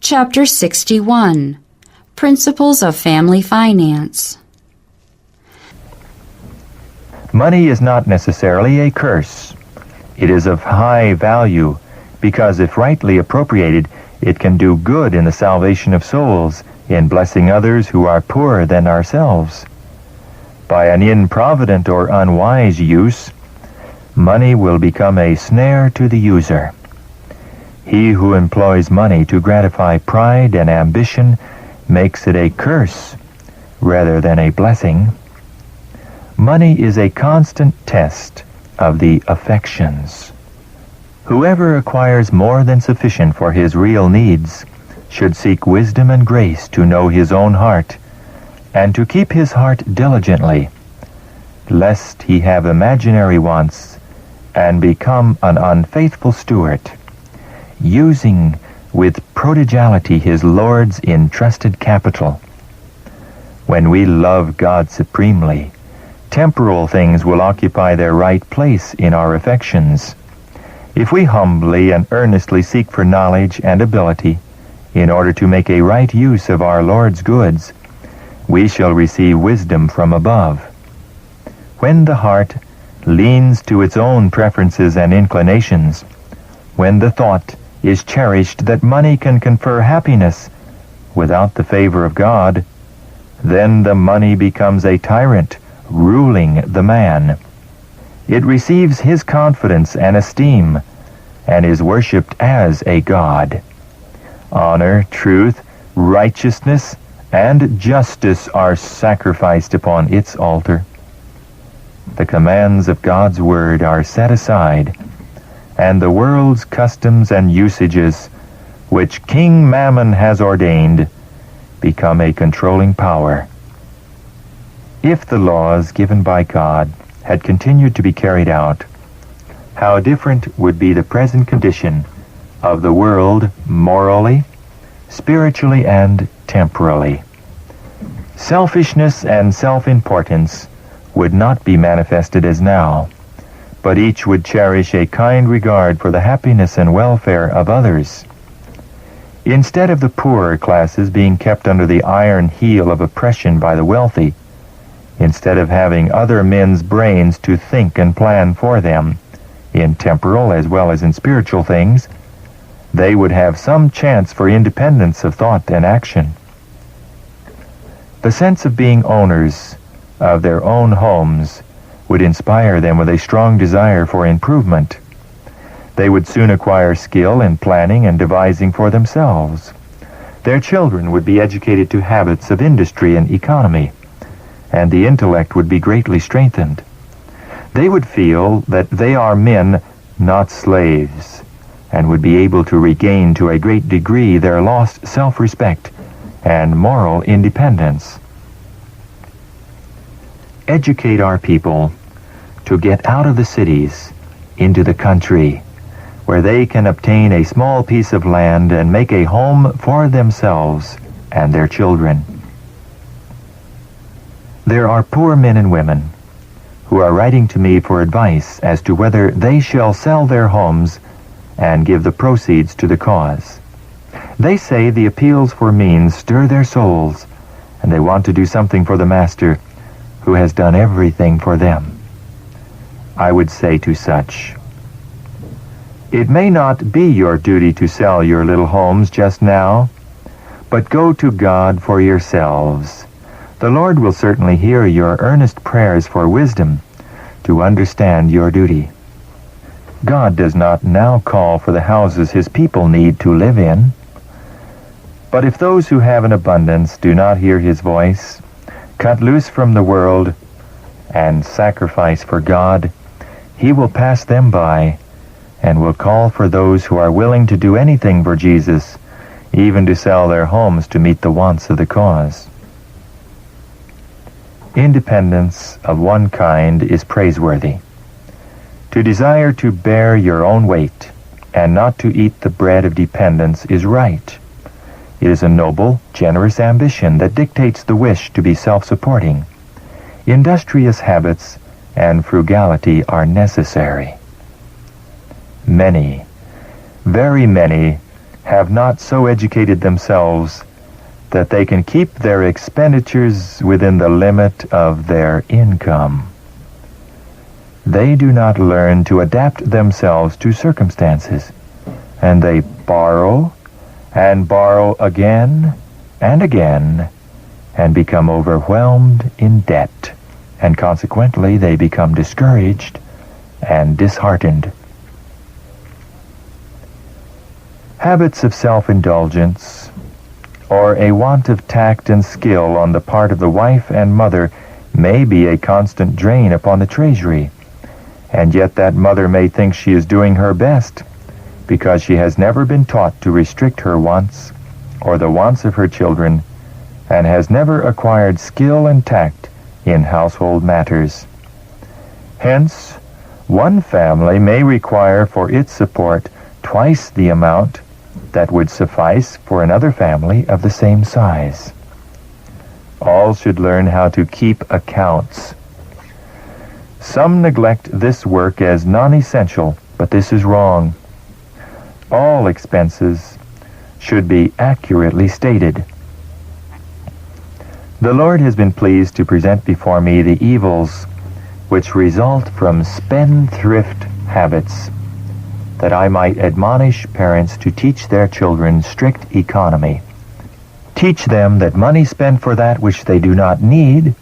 Chapter 61. Principles of Family Finance. Money is not necessarily a curse. It is of high value because if rightly appropriated, it can do good in the salvation of souls, in blessing others who are poorer than ourselves. By an improvident or unwise use, money will become a snare to the user. He who employs money to gratify pride and ambition makes it a curse rather than a blessing. Money is a constant test of the affections. Whoever acquires more than sufficient for his real needs should seek wisdom and grace to know his own heart and to keep his heart diligently, lest he have imaginary wants and become an unfaithful steward, using with prodigality his Lord's entrusted capital. When we love God supremely, temporal things will occupy their right place in our affections. If we humbly and earnestly seek for knowledge and ability in order to make a right use of our Lord's goods, we shall receive wisdom from above. When the heart leans to its own preferences and inclinations, when the thought is cherished that money can confer happiness without the favor of God, then the money becomes a tyrant ruling the man. It receives his confidence and esteem and is worshipped as a god. Honor, truth, righteousness, and justice are sacrificed upon its altar. The commands of God's word are set aside, and the world's customs and usages, which King Mammon has ordained, become a controlling power. If the laws given by God had continued to be carried out, how different would be the present condition of the world morally, spiritually, and temporally. Selfishness and self-importance would not be manifested as now, but each would cherish a kind regard for the happiness and welfare of others. Instead of the poorer classes being kept under the iron heel of oppression by the wealthy, instead of having other men's brains to think and plan for them, in temporal as well as in spiritual things, they would have some chance for independence of thought and action. The sense of being owners of their own homes would inspire them with a strong desire for improvement. They would soon acquire skill in planning and devising for themselves. Their children would be educated to habits of industry and economy, and the intellect would be greatly strengthened. They would feel that they are men, not slaves, and would be able to regain to a great degree their lost self-respect and moral independence. Educate our people to get out of the cities into the country, where they can obtain a small piece of land and make a home for themselves and their children. There are poor men and women who are writing to me for advice as to whether they shall sell their homes and give the proceeds to the cause. They say the appeals for means stir their souls, and they want to do something for the Master who has done everything for them. I would say to such, it may not be your duty to sell your little homes just now, but go to God for yourselves. The Lord will certainly hear your earnest prayers for wisdom to understand your duty. God does not now call for the houses his people need to live in. But if those who have an abundance do not hear his voice, cut loose from the world, and sacrifice for God, he will pass them by and will call for those who are willing to do anything for Jesus, even to sell their homes to meet the wants of the cause. Independence of one kind is praiseworthy. To desire to bear your own weight and not to eat the bread of dependence is right. It is a noble, generous ambition that dictates the wish to be self-supporting. Industrious habits and frugality are necessary. Many, very many, have not so educated themselves that they can keep their expenditures within the limit of their income. They do not learn to adapt themselves to circumstances, and they borrow and borrow again and again and become overwhelmed in debt, and consequently they become discouraged and disheartened. Habits of self-indulgence, or a want of tact and skill on the part of the wife and mother, may be a constant drain upon the treasury, and yet that mother may think she is doing her best because she has never been taught to restrict her wants or the wants of her children, and has never acquired skill and tact in household matters. Hence, one family may require for its support twice the amount that would suffice for another family of the same size. All should learn how to keep accounts. Some neglect this work as non-essential, but this is wrong. All expenses should be accurately stated. The Lord has been pleased to present before me the evils which result from spendthrift habits, that I might admonish parents to teach their children strict economy. Teach them that money spent for that which they do not need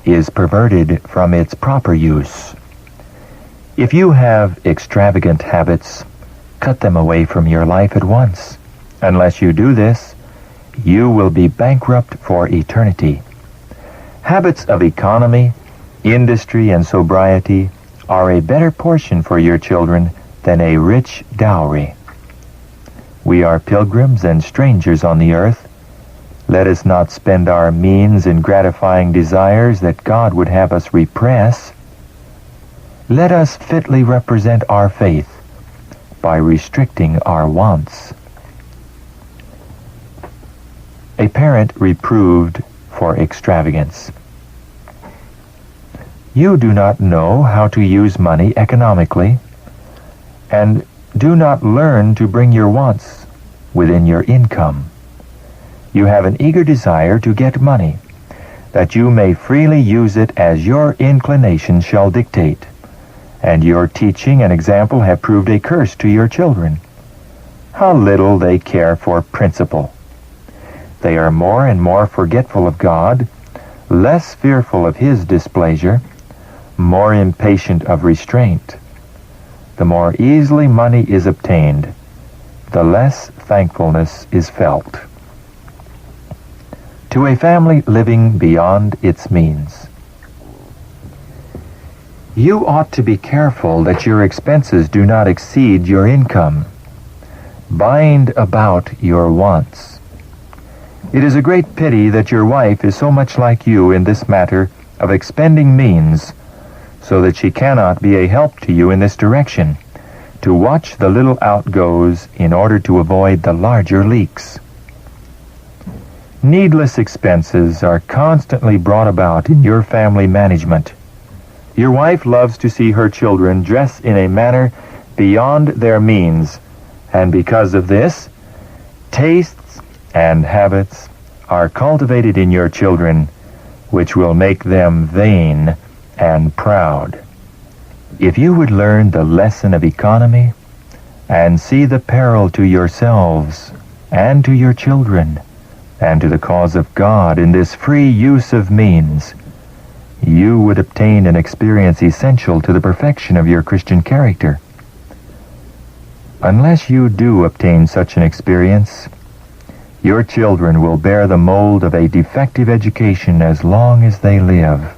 is perverted from its proper use. If you have extravagant habits, cut them away from your life at once. Unless you do this, you will be bankrupt for eternity. Habits of economy, industry, and sobriety are a better portion for your children than a rich dowry. We are pilgrims and strangers on the earth. Let us not spend our means in gratifying desires that God would have us repress. Let us fitly represent our faith by restricting our wants. A parent reproved for extravagance. You do not know how to use money economically, and do not learn to bring your wants within your income. You have an eager desire to get money, that you may freely use it as your inclination shall dictate, and your teaching and example have proved a curse to your children. How little they care for principle! They are more and more forgetful of God, less fearful of His displeasure, more impatient of restraint. The more easily money is obtained, the less thankfulness is felt. To a family living beyond its means, you ought to be careful that your expenses do not exceed your income. Bind about your wants. It is a great pity that your wife is so much like you in this matter of expending means, so that she cannot be a help to you in this direction, to watch the little outgoes in order to avoid the larger leaks. Needless expenses are constantly brought about in your family management. Your wife loves to see her children dress in a manner beyond their means, and because of this, tastes and habits are cultivated in your children, which will make them vain and proud. If you would learn the lesson of economy and see the peril to yourselves and to your children and to the cause of God in this free use of means, you would obtain an experience essential to the perfection of your Christian character. Unless you do obtain such an experience, your children will bear the mold of a defective education as long as they live.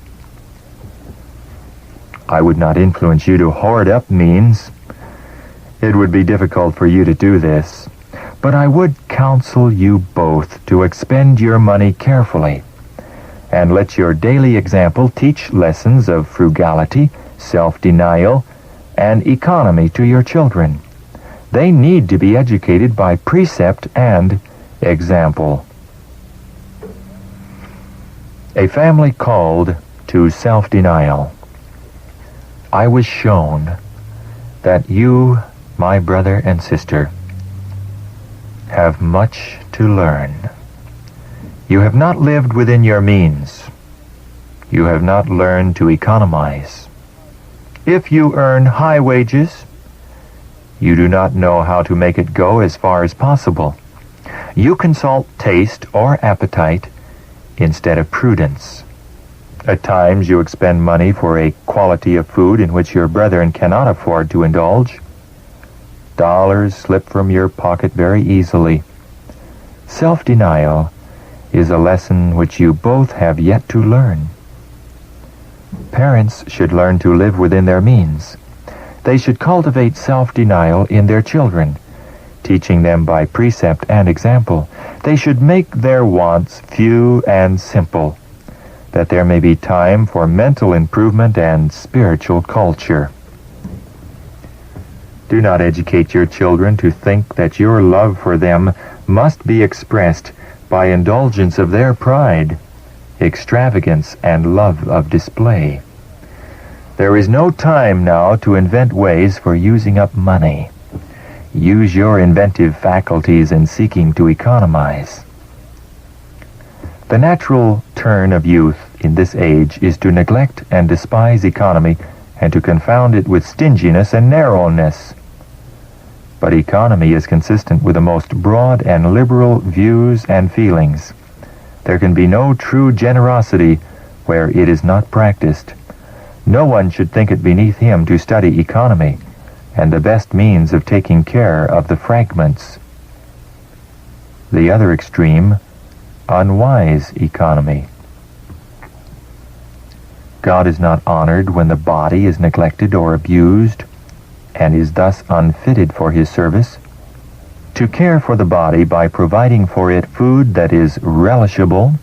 I would not influence you to hoard up means. It would be difficult for you to do this. But I would counsel you both to expend your money carefully, and let your daily example teach lessons of frugality, self-denial, and economy to your children. They need to be educated by precept and example. A family called to self-denial. I was shown that you, my brother and sister, have much to learn. You have not lived within your means. You have not learned to economize. If you earn high wages, you do not know how to make it go as far as possible. You consult taste or appetite instead of prudence. At times you expend money for a quality of food in which your brethren cannot afford to indulge. Dollars slip from your pocket very easily. Self-denial is a lesson which you both have yet to learn. Parents should learn to live within their means. They should cultivate self-denial in their children, teaching them by precept and example. They should make their wants few and simple, that there may be time for mental improvement and spiritual culture. Do not educate your children to think that your love for them must be expressed by indulgence of their pride, extravagance, and love of display. There is no time now to invent ways for using up money. Use your inventive faculties in seeking to economize. The natural turn of youth in this age is to neglect and despise economy and to confound it with stinginess and narrowness. But economy is consistent with the most broad and liberal views and feelings. There can be no true generosity where it is not practiced. No one should think it beneath him to study economy and the best means of taking care of the fragments. The other extreme, unwise economy. God is not honored when the body is neglected or abused and is thus unfitted for his service. To care for the body by providing for it food that is relishable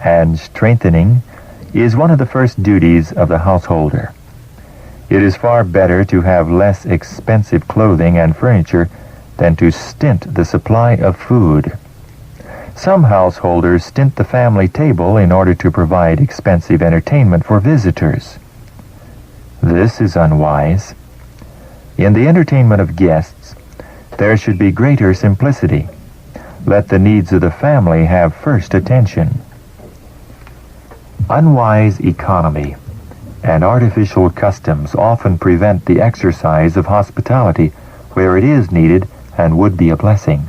and strengthening is one of the first duties of the householder. It is far better to have less expensive clothing and furniture than to stint the supply of food. Some householders stint the family table in order to provide expensive entertainment for visitors. This is unwise. In the entertainment of guests, there should be greater simplicity. Let the needs of the family have first attention. Unwise economy and artificial customs often prevent the exercise of hospitality where it is needed and would be a blessing.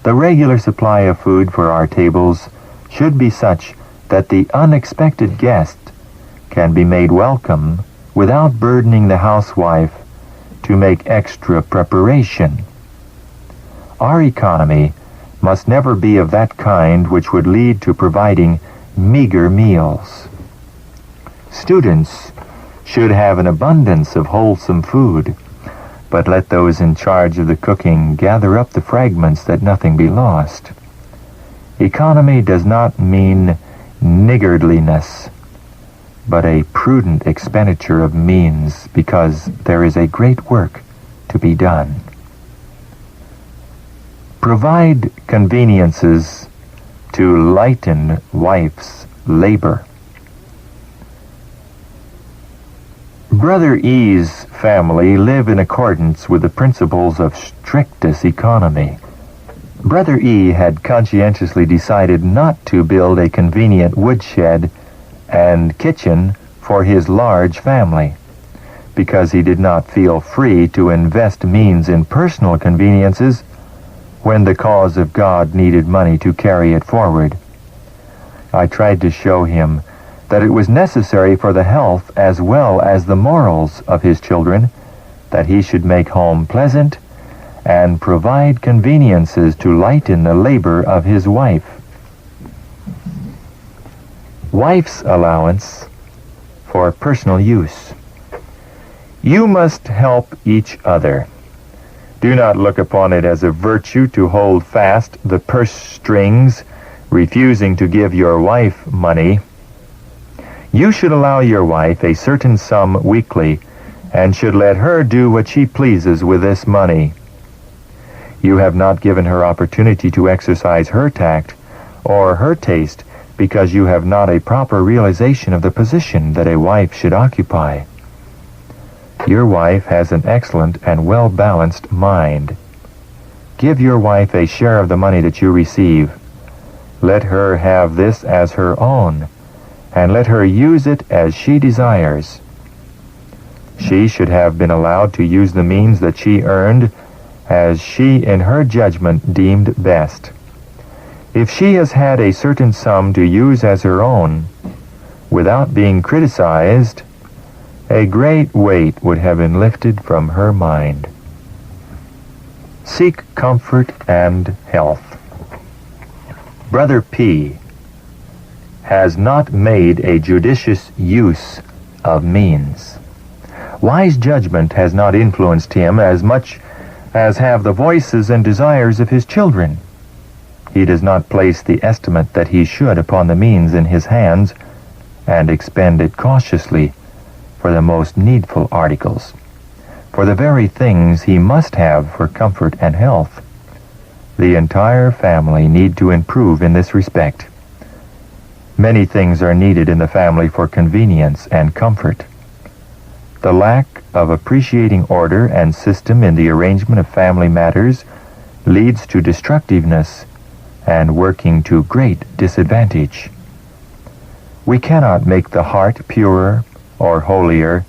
The regular supply of food for our tables should be such that the unexpected guest can be made welcome without burdening the housewife to make extra preparation. Our economy must never be of that kind which would lead to providing meager meals. Students should have an abundance of wholesome food, but let those in charge of the cooking gather up the fragments that nothing be lost. Economy does not mean niggardliness, but a prudent expenditure of means, because there is a great work to be done. Provide conveniences to lighten wife's labor. Brother E's family live in accordance with the principles of strictest economy. Brother E had conscientiously decided not to build a convenient woodshed and kitchen for his large family, because he did not feel free to invest means in personal conveniences when the cause of God needed money to carry it forward. I tried to show him that it was necessary for the health as well as the morals of his children that he should make home pleasant and provide conveniences to lighten the labor of his wife. Wife's allowance for personal use. You must help each other. Do not look upon it as a virtue to hold fast the purse strings, refusing to give your wife money. You should allow your wife a certain sum weekly, and should let her do what she pleases with this money. You have not given her opportunity to exercise her tact or her taste, because you have not a proper realization of the position that a wife should occupy. Your wife has an excellent and well-balanced mind. Give your wife a share of the money that you receive. Let her have this as her own, and let her use it as she desires. She should have been allowed to use the means that she earned as she in her judgment deemed best. If she has had a certain sum to use as her own, without being criticized, a great weight would have been lifted from her mind. Seek comfort and health. Brother P. has not made a judicious use of means. Wise judgment has not influenced him as much as have the voices and desires of his children. He does not place the estimate that he should upon the means in his hands, and expend it cautiously for the most needful articles, for the very things he must have for comfort and health. The entire family need to improve in this respect. Many things are needed in the family for convenience and comfort. The lack of appreciating order and system in the arrangement of family matters leads to destructiveness and working to great disadvantage. We cannot make the heart purer or holier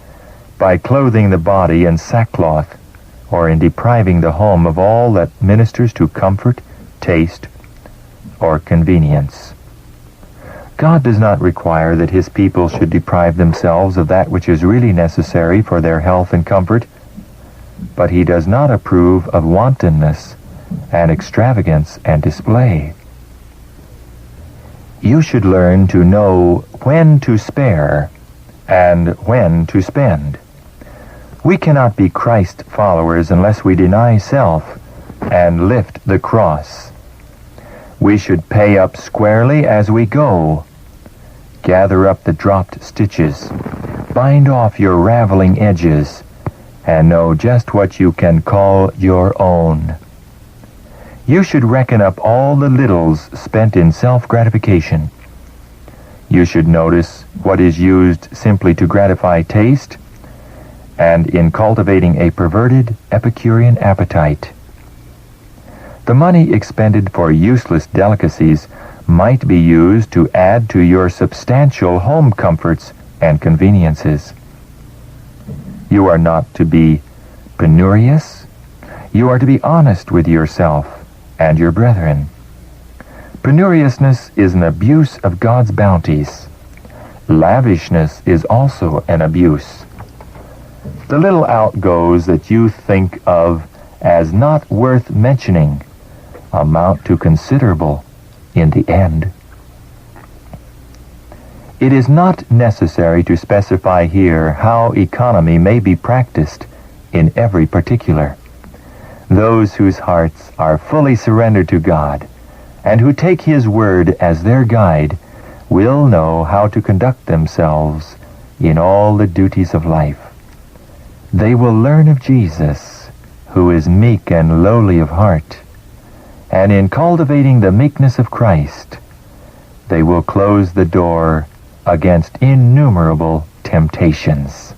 by clothing the body in sackcloth or in depriving the home of all that ministers to comfort, taste, or convenience. God does not require that his people should deprive themselves of that which is really necessary for their health and comfort, but he does not approve of wantonness and extravagance and display. You should learn to know when to spare and when to spend. We cannot be Christ followers unless we deny self and lift the cross. We should pay up squarely as we go. Gather up the dropped stitches, bind off your raveling edges, and know just what you can call your own. You should reckon up all the littles spent in self-gratification. You should notice what is used simply to gratify taste, and in cultivating a perverted Epicurean appetite. The money expended for useless delicacies might be used to add to your substantial home comforts and conveniences. You are not to be penurious. You are to be honest with yourself and your brethren. Penuriousness is an abuse of God's bounties. Lavishness is also an abuse. The little outgoes that you think of as not worth mentioning amount to considerable in the end. It is not necessary to specify here how economy may be practiced in every particular. Those whose hearts are fully surrendered to God and who take his word as their guide will know how to conduct themselves in all the duties of life. They will learn of Jesus, who is meek and lowly of heart, and in cultivating the meekness of Christ, they will close the door against innumerable temptations.